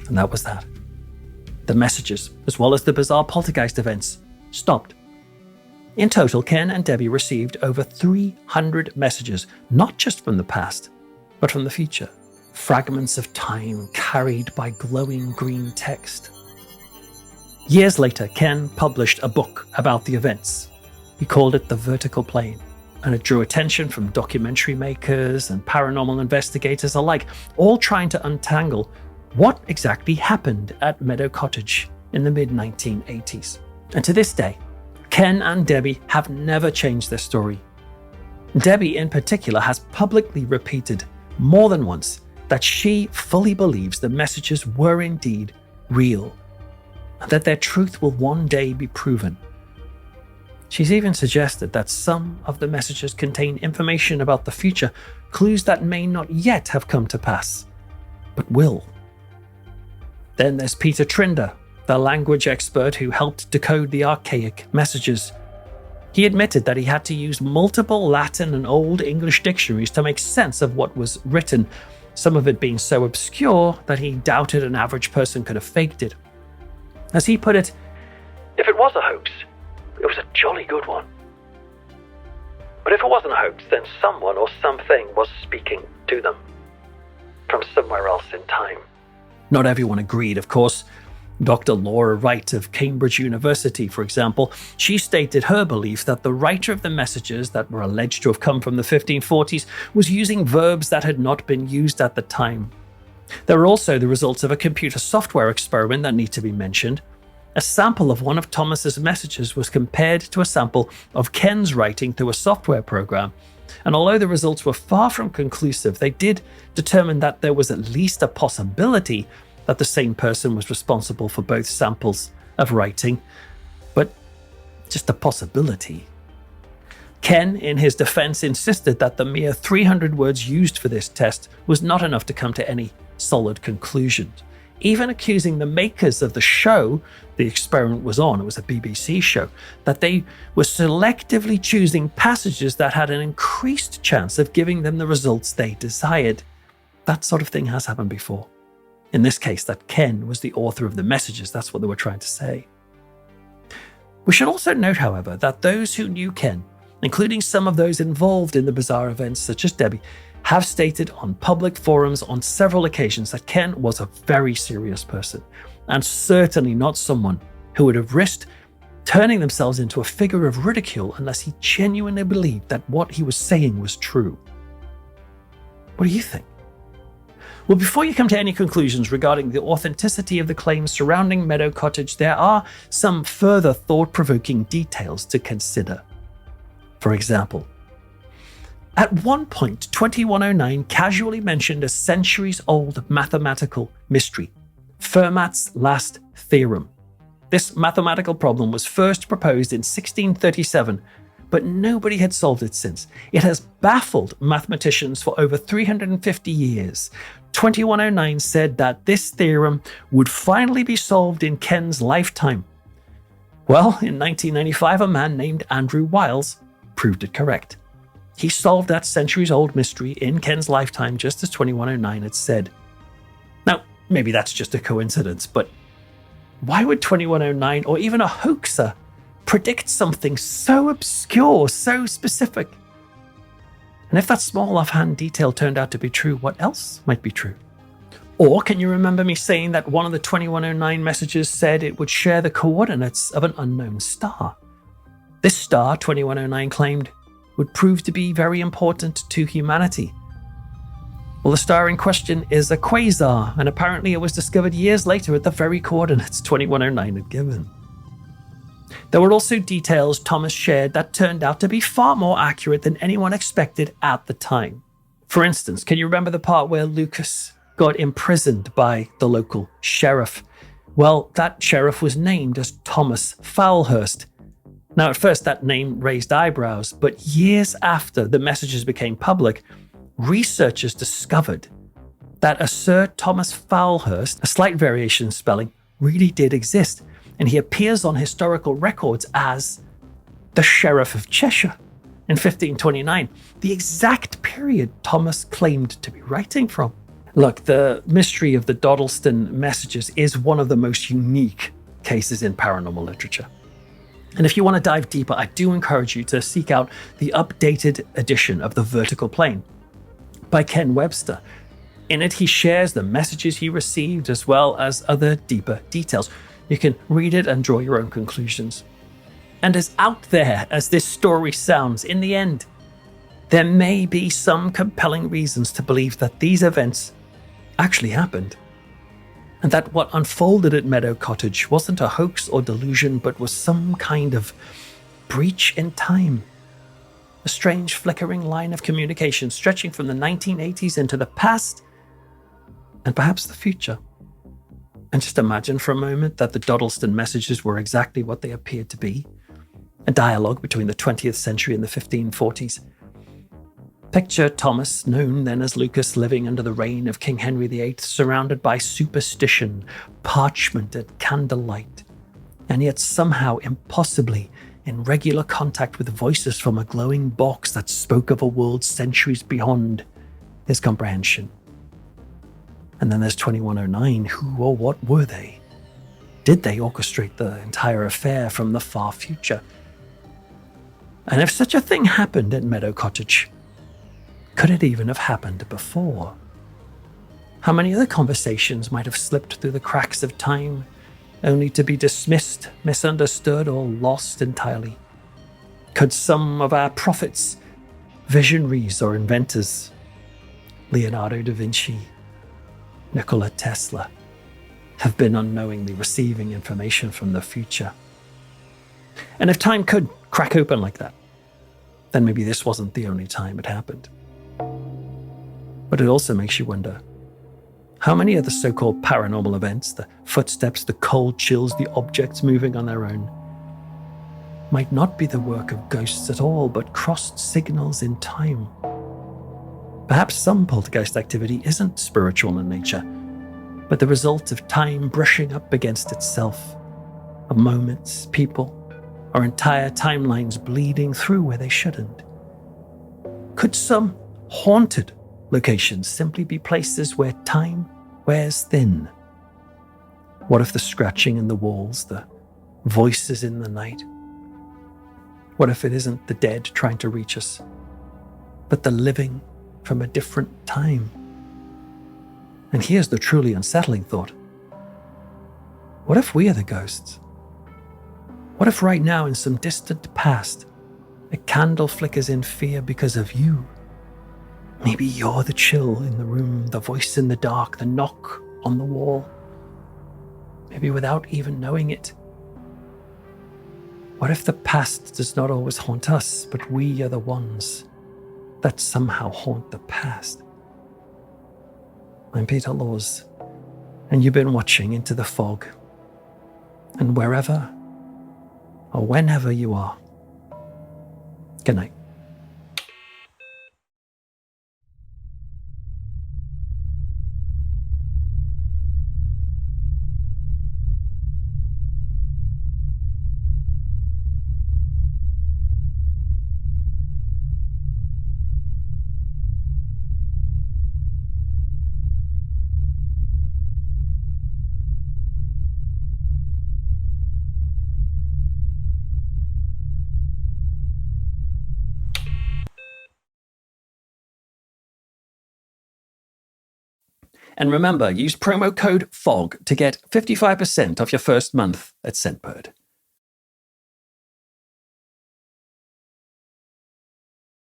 Speaker 1: And that was that. The messages, as well as the bizarre poltergeist events, stopped. In total, Ken and Debbie received over 300 messages, not just from the past, but from the future. Fragments of time carried by glowing green text. Years later, Ken published a book about the events. He called it The Vertical Plane, and it drew attention from documentary makers and paranormal investigators alike, all trying to untangle what exactly happened at Meadow Cottage in the mid-1980s. And to this day, Ken and Debbie have never changed their story. Debbie in particular has publicly repeated more than once that she fully believes the messages were indeed real, and that their truth will one day be proven. She's even suggested that some of the messages contain information about the future, clues that may not yet have come to pass, but will. Then there's Peter Trinder, the language expert who helped decode the archaic messages. He admitted that he had to use multiple Latin and Old English dictionaries to make sense of what was written, some of it being so obscure that he doubted an average person could have faked it. As he put it, "If it was a hoax, it was a jolly good one." But if it wasn't a hoax, then someone or something was speaking to them from somewhere else in time. Not everyone agreed, of course. Dr. Laura Wright of Cambridge University, for example, she stated her belief that the writer of the messages that were alleged to have come from the 1540s was using verbs that had not been used at the time. There are also the results of a computer software experiment that need to be mentioned. A sample of one of Thomas's messages was compared to a sample of Ken's writing through a software program, and although the results were far from conclusive, they did determine that there was at least a possibility that the same person was responsible for both samples of writing, but just a possibility. Ken, in his defense, insisted that the mere 300 words used for this test was not enough to come to any solid conclusions, even accusing the makers of the show the experiment was on, it was a BBC show, that they were selectively choosing passages that had an increased chance of giving them the results they desired. That sort of thing has happened before. In this case, that Ken was the author of the messages, that's what they were trying to say. We should also note, however, that those who knew Ken, including some of those involved in the bizarre events such as Debbie, have stated on public forums on several occasions that Ken was a very serious person, and certainly not someone who would have risked turning themselves into a figure of ridicule unless he genuinely believed that what he was saying was true. What do you think? Well, before you come to any conclusions regarding the authenticity of the claims surrounding Meadow Cottage, there are some further thought-provoking details to consider. For example, at one point, 2109 casually mentioned a centuries-old mathematical mystery, Fermat's last theorem. This mathematical problem was first proposed in 1637, but nobody had solved it since. It has baffled mathematicians for over 350 years. 2109 said that this theorem would finally be solved in Ken's lifetime. Well, in 1995, a man named Andrew Wiles proved it correct. He solved that centuries-old mystery in Ken's lifetime, just as 2109 had said. Now, maybe that's just a coincidence, but why would 2109 or even a hoaxer predict something so obscure, so specific? And if that small offhand detail turned out to be true, what else might be true? Or can you remember me saying that one of the 2109 messages said it would share the coordinates of an unknown star? This star, 2109 claimed, would prove to be very important to humanity. Well, the star in question is a quasar, and apparently it was discovered years later at the very coordinates 2109 had given. There were also details Thomas shared that turned out to be far more accurate than anyone expected at the time. For instance, can you remember the part where Lucas got imprisoned by the local sheriff? Well, that sheriff was named as Thomas Foulhurst. Now, at first, that name raised eyebrows, but years after the messages became public, researchers discovered that a Sir Thomas Foulhurst, a slight variation in spelling, really did exist, and he appears on historical records as the Sheriff of Cheshire in 1529, the exact period Thomas claimed to be writing from. Look, the mystery of the Dodleston Messages is one of the most unique cases in paranormal literature. And if you want to dive deeper, I do encourage you to seek out the updated edition of The Vertical Plane by Ken Webster. In it, he shares the messages he received as well as other deeper details. You can read it and draw your own conclusions. And as out there as this story sounds, in the end, there may be some compelling reasons to believe that these events actually happened, and that what unfolded at Meadow Cottage wasn't a hoax or delusion, but was some kind of breach in time. A strange flickering line of communication stretching from the 1980s into the past and perhaps the future. And just imagine for a moment that the Dodleston Messages were exactly what they appeared to be. A dialogue between the 20th century and the 1540s. Picture Thomas, known then as Lucas, living under the reign of King Henry VIII, surrounded by superstition, parchment, and candlelight, and yet somehow impossibly in regular contact with voices from a glowing box that spoke of a world centuries beyond his comprehension. And then there's 2109. Who or what were they? Did they orchestrate the entire affair from the far future? And if such a thing happened at Meadow Cottage, could it even have happened before? How many other conversations might have slipped through the cracks of time, only to be dismissed, misunderstood, or lost entirely? Could some of our prophets, visionaries, or inventors, Leonardo da Vinci, Nikola Tesla, have been unknowingly receiving information from the future? And if time could crack open like that, then maybe this wasn't the only time it happened. But it also makes you wonder, how many of the so-called paranormal events, the footsteps, the cold chills, the objects moving on their own, might not be the work of ghosts at all, but crossed signals in time? Perhaps some poltergeist activity isn't spiritual in nature, but the result of time brushing up against itself, of moments, people, or entire timelines bleeding through where they shouldn't. Could some haunted locations simply be places where time wears thin? What if the scratching in the walls, the voices in the night? What if it isn't the dead trying to reach us, but the living from a different time? And here's the truly unsettling thought. What if we are the ghosts? What if right now, in some distant past, a candle flickers in fear because of you? Maybe you're the chill in the room, the voice in the dark, the knock on the wall. Maybe without even knowing it. What if the past does not always haunt us, but we are the ones that somehow haunt the past? I'm Peter Laws, and you've been watching Into the Fog. And wherever or whenever you are, good night. And remember, use promo code FOG to get 55% off your first month at Scentbird.